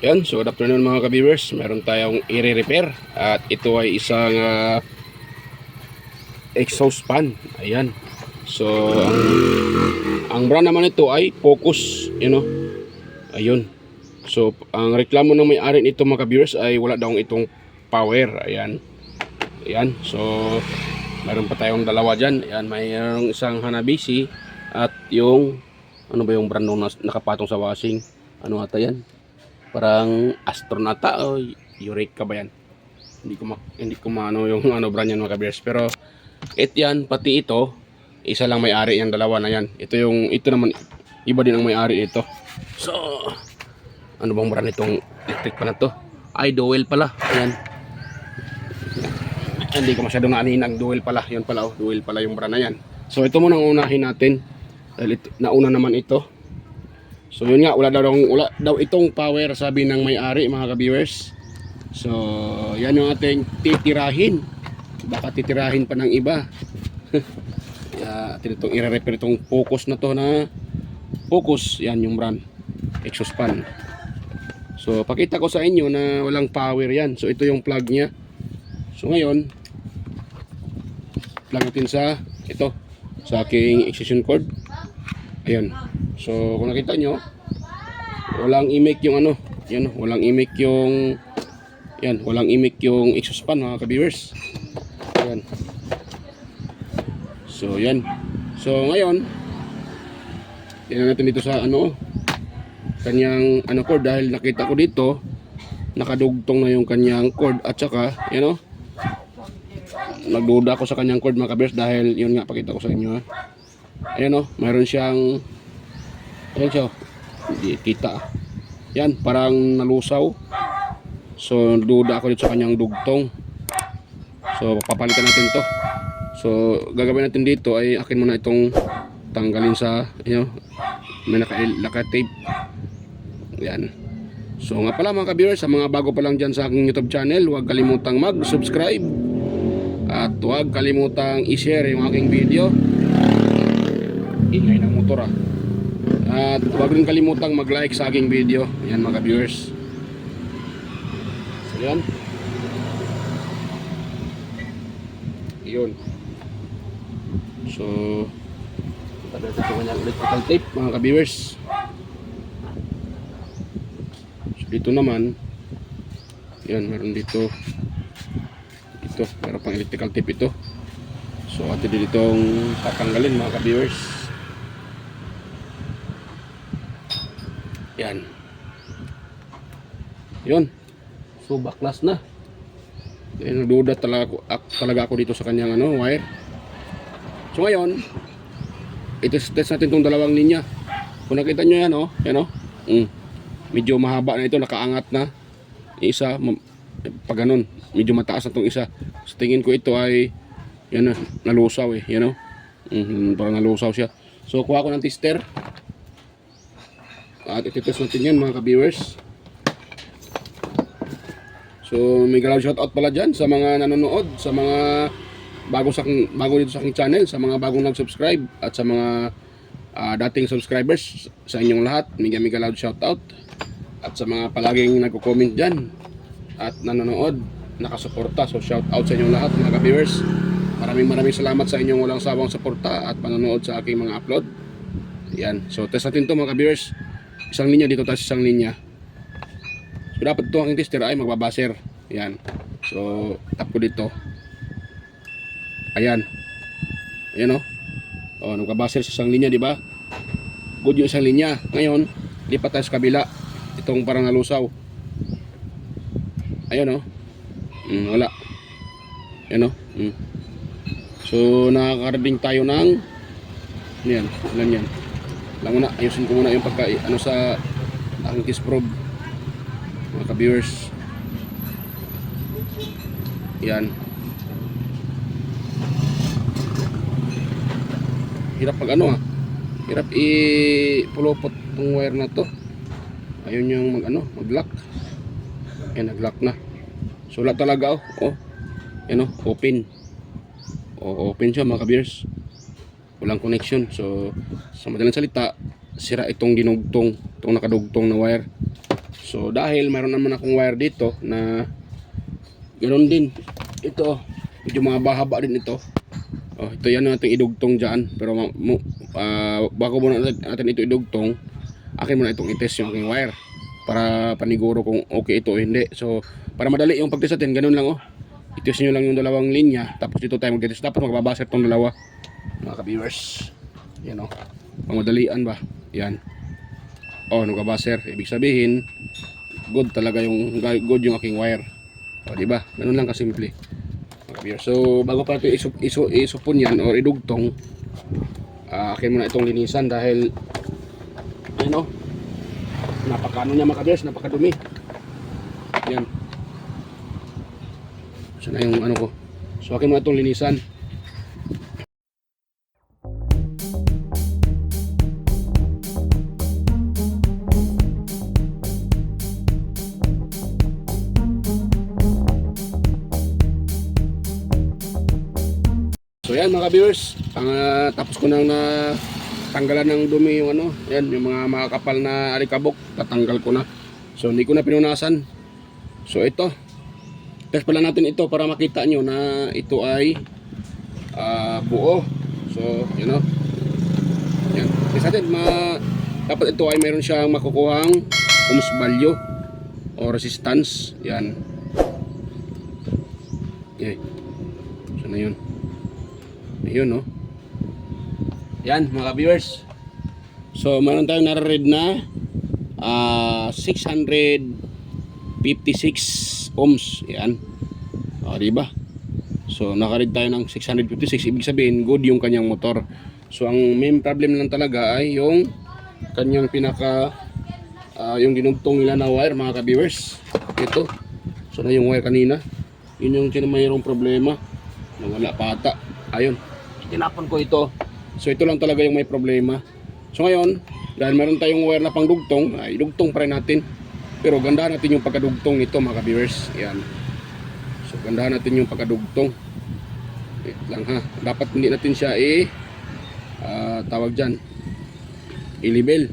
Yan, so good afternoon mga ka-viewers. Meron tayong i-repair at ito ay isang exhaust fan. Ayan. So ang brand naman ito ay Focus, Ayun. So ang reklamo ng may-ari nito mga ka-viewers ay wala daw itong power. Ayan. Ayan. So meron pa tayong dalawa diyan. Ayan, mayroong isang Hanabishi at yung ano ba yung brand nung nakapatong sa washing? Ano ata yan? Parang Astronata o Eureka ba yan? Hindi ko maano yung brand yan mga ka-viewers. Pero yan, pati ito, isa lang may-ari yan, dalawa na yan. Ito naman, iba din ang may-ari nito. So, ano bang brand itong electric pa na to? Ay, Dowel pala. Ayan. Hindi ko masyadong naaninag, Dowel pala. Yun pala, Dowel pala yung brand na yan. So, ito muna ang unahin natin. Dahil nauna naman ito. So yun nga, wala daw itong power, sabi ng may-ari mga ka-viewers. So yan yung ating titirahin. Baka titirahin pa ng iba. Itong i-repair itong Focus na to na Focus, yan yung brand, exhaust fan. So pakita ko sa inyo na walang power yan. So ito yung plug nya. So ngayon, plug natin sa aking extension cord. Ayun. So kung nakita nyo, walang imik yung walang imik yung exhaust fan mga ka-viewers. Ayan. So yan. So ngayon, tingnan natin dito sa kanyang cord, dahil nakita ko dito nakadugtong na yung kanyang cord at saka nagduda ako sa kanyang cord mga ka-viewers, dahil yun nga, pakita ko sa inyo. Ayan mayroon siyang hindi kita. Yan, parang nalusaw. So duda ako dito sa kanyang dugtong. So papalitan natin to. So gagawin natin dito ay akin muna itong tanggalin sa may naka-tape. Yan. So nga pala mga ka-viewers, sa mga bago pa lang dyan sa aking YouTube channel, huwag kalimutang mag-subscribe at huwag kalimutang i-share yung aking video. Ingay ng motor At huwag rin kalimutang mag-like sa aking video. Yan mga viewers. So yan. Yun. So tabi natin ito kanyang electrical tape mga viewers. So dito naman, yan, meron dito meron pang electrical tape ito. So atin din itong tatanggalin mga viewers. Yan. Yun. So baklas na. Kaya naduda talaga ako dito sa kanyang wire. So ngayon, test natin itong dalawang linya. Kung nakita nyo yan medyo mahaba na ito, nakaangat na. Yung isa, pag ganun, medyo mataas na itong isa. So tingin ko ito ay nalusaw parang nalusaw siya. So kuha ko ng tester. At ititest natin yan mga ka-viewers. So may galaw shoutout pala dyan sa mga nanonood, sa mga bago dito sa aking channel, sa mga bagong nag-subscribe at sa mga dating subscribers, sa inyong lahat, may galaw shoutout. At sa mga palaging nagko-comment dyan at nanonood, nakasuporta, so shoutout sa inyong lahat mga ka-viewers. Maraming salamat sa inyong walang sawang suporta at panonood sa aking mga upload. Yan, so test natin to mga ka-viewers. Isang linya dito, tapos isang linya. So dapat ito aking tester ay magbabaser. Yan. So tap ko dito. Ayan. Ayan nagbabaser sa isang linya, di ba? Good yung isang linya. Ngayon, lipat tayo sa kabila. Itong parang nalusaw. Ayan wala. Ayan So nakakarating tayo ng yan, ilan yan. Lang muna, ayusin ko muna yung sa aking kiss probe mga ka-viewers. Yan. Hirap pag hirap ipulupot tong wire na to. Ayun yung mag-lock. Ayan, nag-lock na. So wala talaga open. Open siya mga ka-viewers. Walang connection. So sa madaling salita, sira itong dinugtong, itong nakadugtong na wire. So dahil mayroon naman akong wire dito na ganoon din. Ito, medyo mahaba din ito. Oh, ito yan natin idugtong dyan. Pero bago muna natin ito idugtong, akin muna itong itest yung aking wire para paniguro kung okay ito o hindi. So para madali yung pagtest natin, ganun lang oh. I-test nyo lang yung dalawang linya, tapos dito tayo mag-test. Tapos magbabaser itong dalawa, mga ka-viewers. Yan oh, pamadalian ba? Yan. Oh, nagbabaser. Ibig sabihin, good talaga yung aking wire. O, diba? Ganun lang kasimple. So, bago pa ito isupon yan o idugtong, akin muna itong linisan dahil ano, napakano niya mga ka-viewers, napakadumi. Yan. So na yung ano ko. So akin muna itong linisan. So yan mga viewers, tapos ko nang tanggalan ng dumi yung ano, yan yung mga makakapal na alikabok, tatanggal ko na. So hindi ko na pinunasan. So ito, test pala natin ito para makita nyo na ito ay buo. So you know, yan. Test natin, dapat ito ay mayroon siyang makukuhang ohms value o resistance. Yan. Okay. So na yun. Ayun no. Yan mga viewers. So meron tayong nare-read na 656 ohms. Yan. O diba? So naka-read tayo ng 656. Ibig sabihin good yung kanyang motor. So ang main problem lang talaga ay yung kanyang yung dinugtong nila na wire mga ka-viewers. Ito. So na yung wire kanina. Yun yung mayroong problema. Nawala pata. Ayun. Tinapon ko ito. So ito lang talaga yung may problema. So ngayon, dahil meron tayong wire na pangdugtong, ay dugtong pa rin natin. Pero gandahan natin yung pagkadugtong nito mga ka-viewers. Yan. So gandahan natin yung pagkadugtong. Wait lang ha. Dapat hindi natin siya tawag dyan, i-level.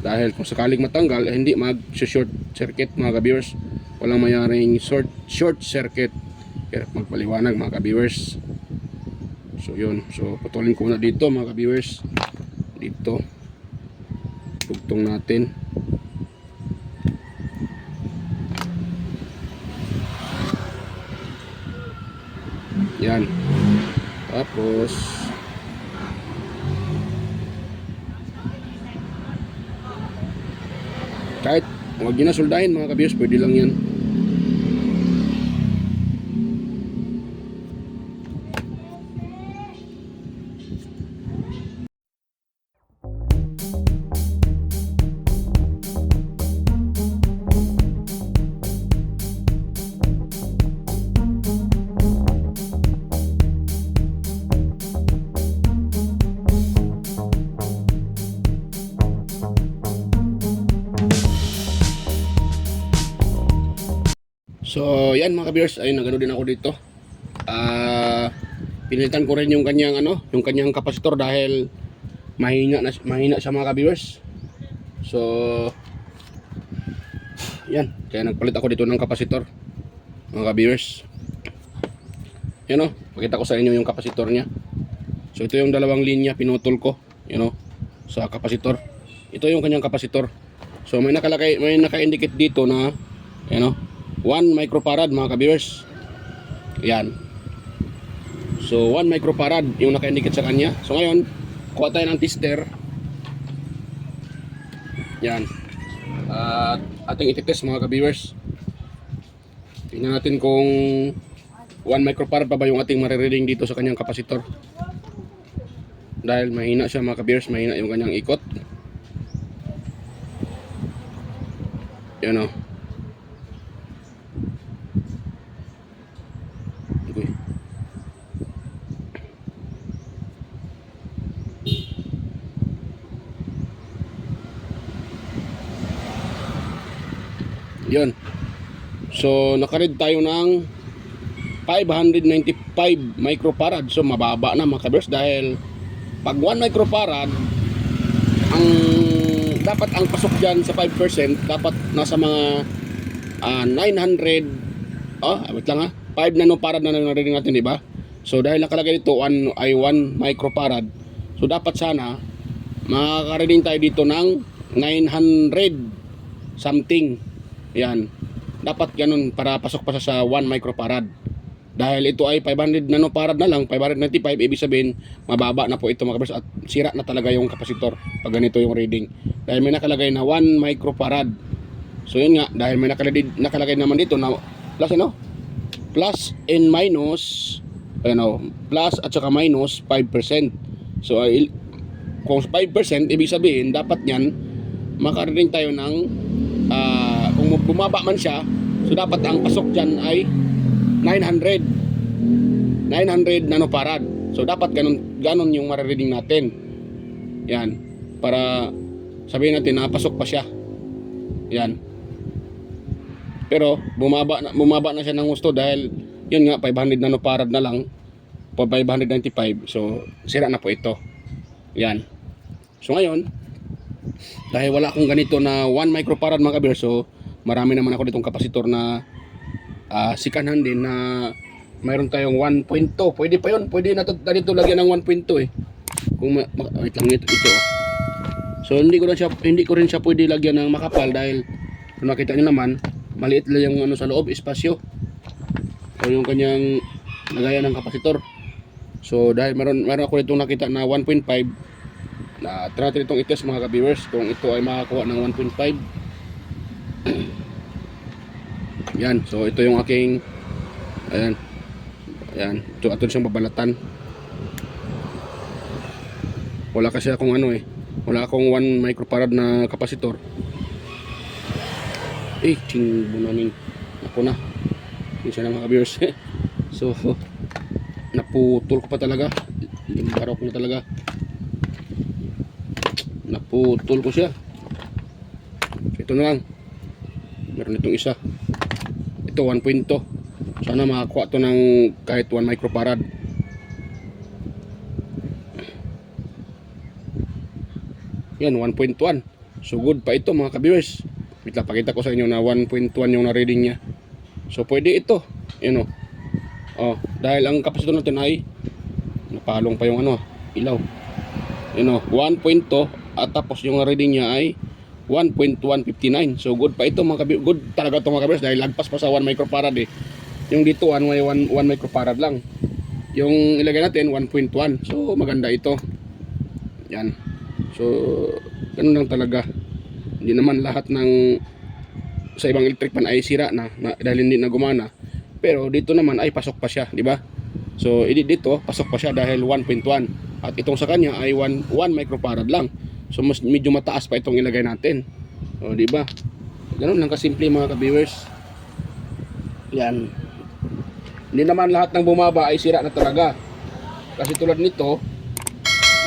Dahil kung sakaling matanggal, hindi mag-short circuit mga ka-viewers. Walang mayaring short circuit. Kaya magpaliwanag mga ka-viewers. So yun, so putulin ko na dito mga ka-viewers. Dito dugtong natin. Yan. Tapos kahit huwag nyo na soldahin mga ka-viewers, pwede lang yan. So yan mga ka-viewers, ay nagano din ako dito. Pinilitan ko rin yung kanyang yung kanyang kapasitor dahil mahina siya mga ka-viewers. So yan, kaya nagpalit ako dito ng kapasitor mga ka-viewers. Yan pakita ko sa inyo yung kapasitor niya. So ito yung dalawang linya pinutol ko, sa kapasitor. Ito yung kanyang kapasitor. So may naka-indicate dito na 1 microfarad mga ka-viewers. Yan. So 1 microfarad yung naka-indicate sa kanya. So ngayon, kuha tayo ng tester. Yan. At ating ititest mga ka-viewers. Tingnan natin kung 1 microfarad pa ba yung ating marireading dito sa kanyang kapasitor. Dahil mahina siya mga ka-viewers, mahina yung kanyang ikot. Yan Yun. So nakaread tayo ng 595 microfarad. So mababa na mga ka-viewers dahil pag 1 microfarad ang dapat ang pasok dyan sa 5%, dapat nasa mga 900, wait lang 5 nanofarad na narinig natin, di ba? So dahil nakalagay dito 1 microfarad, so dapat sana makakarinig tayo dito ng 900 something. Yan. Dapat ganun para pasok pa sa 1 microfarad. Dahil ito ay 500 nanofarad na lang, 595, ibig sabihin mababa na po ito mga kabers, at sira na talaga yung kapasitor pag ganito yung reading. Dahil may nakalagay na 1 microfarad. So yun nga, dahil may nakalagay naman dito na plus plus and minus, plus at saka minus 5%. So kung 5%, ibig sabihin dapat yan makarinig tayo ng kung bumaba man siya, so dapat ang pasok dyan ay 900 nanofarad. So dapat ganun yung marireading natin. Yan, para sabihin natin na pasok pa siya. Yan. Pero bumaba na siya ng gusto dahil yun nga 500 nanofarad na lang, 595. So sira na po ito. Yan. So ngayon, dahil wala akong ganito na 1 microfarad mga kabir, so marami naman ako ditong kapasitor na sikanhan din na mayroon tayong 1.2. Pwede pa yun, pwede na dito lagyan ng 1.2 kung wait lang ito. So hindi ko rin siya pwede lagyan ng makapal dahil kung nakita niyo naman maliit lang yung sa loob, espasyo o yung kanyang lagayan ng kapasitor. So dahil meron ako ditong nakita na 1.5, na try natin itong itest mga ka-viewers kung ito ay makakuha ng 1.5. Yan, so ito yung aking ayan, ito aton siyang babalatan. Wala kasi akong wala akong 1 microfarad na kapasitor. Bunanin ako na isa na mga viewers. So naputol ko pa talaga, limbarok na talaga, naputol ko siya. Ito na lang, meron itong isa, ito 1.2. Sana makakuha to ng kahit 1 microfarad. Yan, 1.1. So good pa ito mga ka-viewers. Wait lang, pakita ko sa inyo na 1.1 yung na-reading niya. So pwede ito, dahil ang kapasitor natin ay napalong pa yung ilaw. 1.2 at tapos yung reading niya ay 1.159. So good pa ito mga ka-viewers. Good talaga ito mga ka-viewers dahil lagpas pa sa 1 microfarad Yung dito 1 microfarad lang. Yung ilagay natin 1.1. So maganda ito. Yan. So ganun lang talaga. Hindi naman lahat ng sa ibang electric fan ay sira na dahil hindi na gumana. Pero dito naman ay pasok pa siya, di ba? So dito pasok pa siya dahil 1.1 at itong sa kanya ay 1 microfarad lang. So medyo mataas pa itong ilagay natin. O di ba? Ganun lang kasimple mga ka-viewers. Yan. Hindi naman lahat ng bumaba ay sira na talaga. Kasi tulad nito,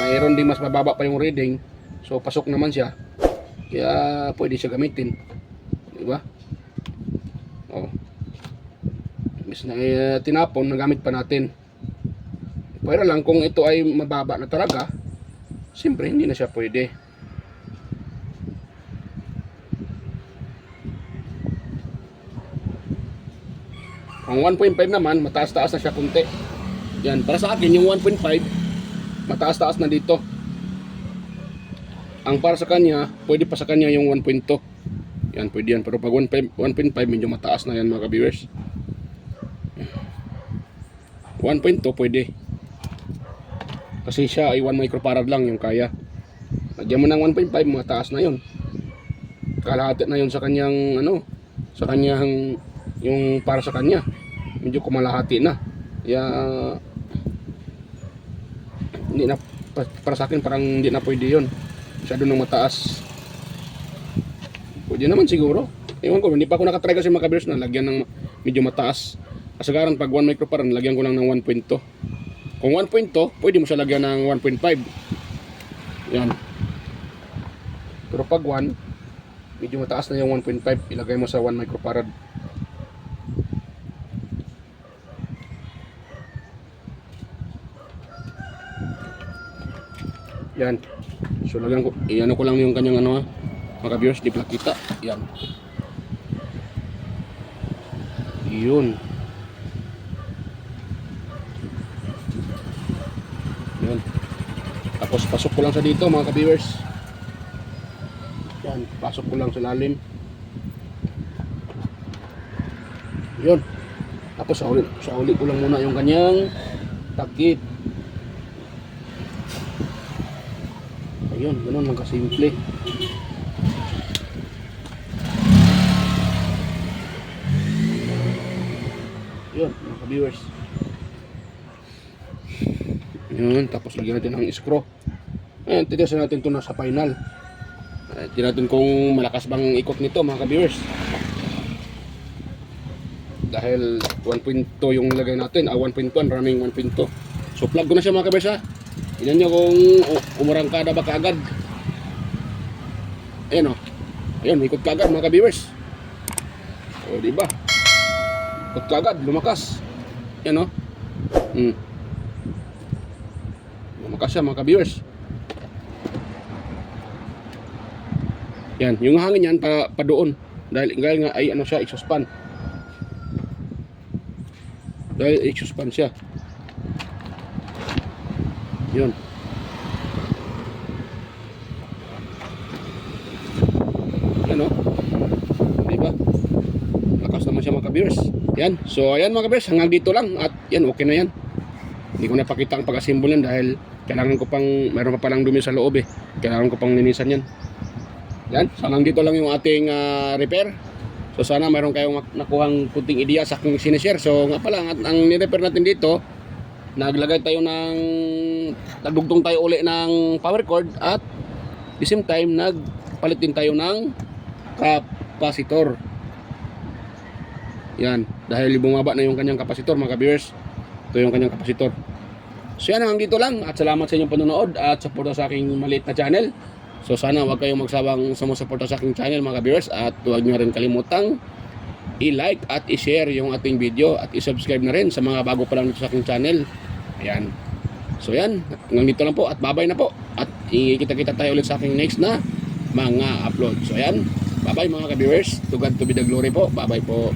mayroon din mas mababa pa yung reading. So pasok naman siya. Kaya pwede siya gamitin. Di ba? Imbes na tinapon, nagamit pa natin. Pero lang kung ito ay mababa na talaga, siyempre hindi na siya pwede. Ang 1.5 naman, mataas-taas na siya kunti. Yan, para sa akin yung 1.5 mataas-taas na dito. Ang para sa kanya, pwede pa sa kanya yung 1.2. Yan, pwede yan. Pero pag 1.5 medyo mataas na yan mga ka-viewers. 1.2 pwede. Kasi siya ay 1 microfarad lang yung kaya. Lagyan mo ng 1.5, mataas na yun. Kalahati na yun sa kanyang sa kanyang yung para sa kanya. Medyo kumalahati na. Kaya hindi na, para sa akin parang hindi na pwede yun. Masyado nang mataas. Pwede naman siguro. Ewan ko, hindi pa ako nakatry kasi mga ka-viewers na lagyan ng medyo mataas. Kasagaran pag 1 microfarad, lagyan ko lang ng 1.2. Kung 1.2, pwede mo siya lagyan ng 1.5. Yan. Pero pag 1, medyo mataas na yung 1.5, ilagay mo sa 1 microfarad. Yan. So lagyan ko, iano ko lang yung kanyang mga viewers, di pala kita. Yan. Yun. Yun. Tapos pasok ko lang sa dito mga ka-viewers. Yan, pasok ko lang sa lalim. Yun. Tapos sa uli ko lang muna yung kanyang takip. Ayun, ganun lang kasimple. Yun, mga ka-viewers. Yun, tapos lagyan natin ng screw. Ayan, titiyasin natin ito na sa final. Tignan natin kung malakas bang ikot nito mga ka-viewers. Dahil 1.2 yung lagay natin, 1.1, running 1.2. So plug ko na siya mga ka-viewers ha. Tignan nyo kung umurangkada ba kaagad. Ayan o. Ayan, ikot kaagad mga ka-viewers. O diba? Ikot kaagad, lumakas. Ayan o. Lumakas siya mga ka-viewers. Yan, yung hangin yan pa doon. Dahil nga ay ano siya, exhaust fan. Dahil exhaust fan siya. Yun. Yan o. Diba? Lakas naman siya mga ka-viewers. Yan. So ayan mga ka-viewers, hanggang dito lang. At yan, okay na yan. Hindi ko napakita ang pag-assemble yan dahil kailangan ko pang, mayroon pa palang dumi sa loob eh. Kailangan ko pang linisan yan. Yan, so hanggang dito lang yung ating repair. So sana mayroon kayong nakuhang kunting ideya sa aking sinishare. So nga pala, ang ni-repair natin dito, naglagay tayo ng, nagdugtong tayo uli ng power cord at the same time nagpalit din tayo ng capacitor. Yan, dahil bumaba na yung kanyang capacitor mga ka-viewers. Ito yung kanyang capacitor. So yan, hanggang dito lang at salamat sa inyong panonood at suporta sa aking maliit na channel. So sana huwag kayong magsawang sumusuporta sa aking channel mga ka-viewers at huwag nyo rin kalimutang i-like at i-share yung ating video at i-subscribe na rin sa mga bago pa lang dito sa aking channel. Ayan. So yan, hanggang dito lang po at bye-bye na po at ikita-kita tayo ulit sa aking next na mga upload. So ayan, bye-bye mga ka-viewers. To God to be the glory po. Bye-bye po.